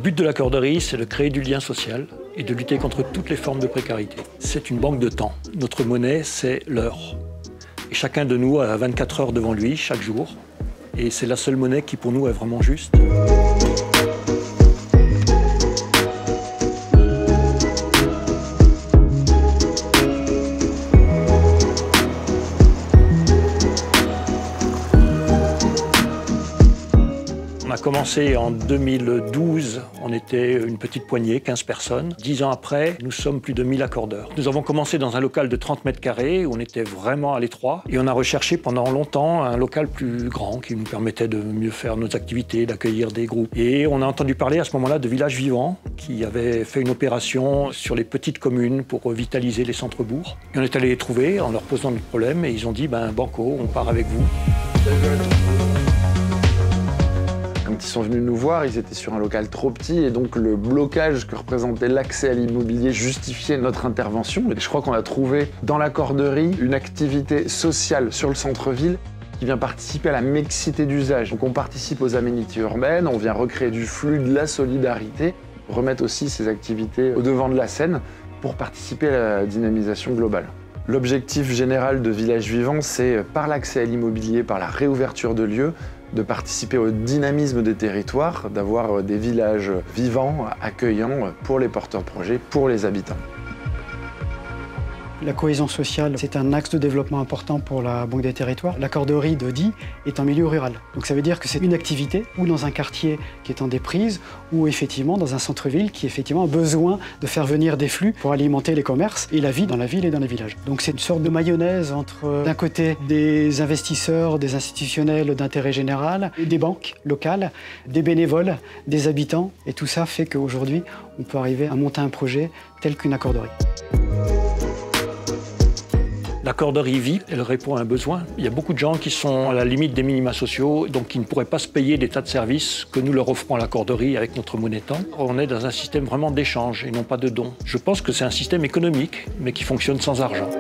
but de l'accorderie, c'est de créer du lien social et de lutter contre toutes les formes de précarité. C'est une banque de temps. Notre monnaie, c'est l'heure. Et chacun de nous a 24 heures devant lui, chaque jour. Et c'est la seule monnaie qui, pour nous, est vraiment juste. On a commencé en 2012, on était une petite poignée, 15 personnes. 10 ans après, nous sommes plus de 1000 accordeurs. Nous avons commencé dans un local de 30 mètres carrés, où on était vraiment à l'étroit. Et on a recherché pendant longtemps un local plus grand, qui nous permettait de mieux faire nos activités, d'accueillir des groupes. Et on a entendu parler à ce moment-là de Village Vivant, qui avait fait une opération sur les petites communes pour revitaliser les centres-bourgs. Et on est allé les trouver en leur posant notre problème, et ils ont dit, banco, on part avec vous. Quand ils sont venus nous voir, ils étaient sur un local trop petit et donc le blocage que représentait l'accès à l'immobilier justifiait notre intervention. Et je crois qu'on a trouvé dans l'accorderie une activité sociale sur le centre-ville qui vient participer à la mixité d'usage. Donc on participe aux aménités urbaines, on vient recréer du flux, de la solidarité, remettre aussi ces activités au devant de la scène pour participer à la dynamisation globale. L'objectif général de Village Vivant, c'est par l'accès à l'immobilier, par la réouverture de lieux, de participer au dynamisme des territoires, d'avoir des villages vivants, accueillants pour les porteurs de projets, pour les habitants. La cohésion sociale, c'est un axe de développement important pour la Banque des Territoires. L'accorderie de Die est en milieu rural. Donc ça veut dire que c'est une activité ou dans un quartier qui est en déprise ou effectivement dans un centre-ville qui effectivement a besoin de faire venir des flux pour alimenter les commerces et la vie dans la ville et dans les villages. Donc c'est une sorte de mayonnaise entre d'un côté des investisseurs, des institutionnels d'intérêt général, des banques locales, des bénévoles, des habitants et tout ça fait qu'aujourd'hui on peut arriver à monter un projet tel qu'une accorderie. L'accorderie vit, elle répond à un besoin. Il y a beaucoup de gens qui sont à la limite des minima sociaux, donc qui ne pourraient pas se payer des tas de services que nous leur offrons à l'accorderie avec notre monnaie temps. On est dans un système vraiment d'échange et non pas de don. Je pense que c'est un système économique, mais qui fonctionne sans argent.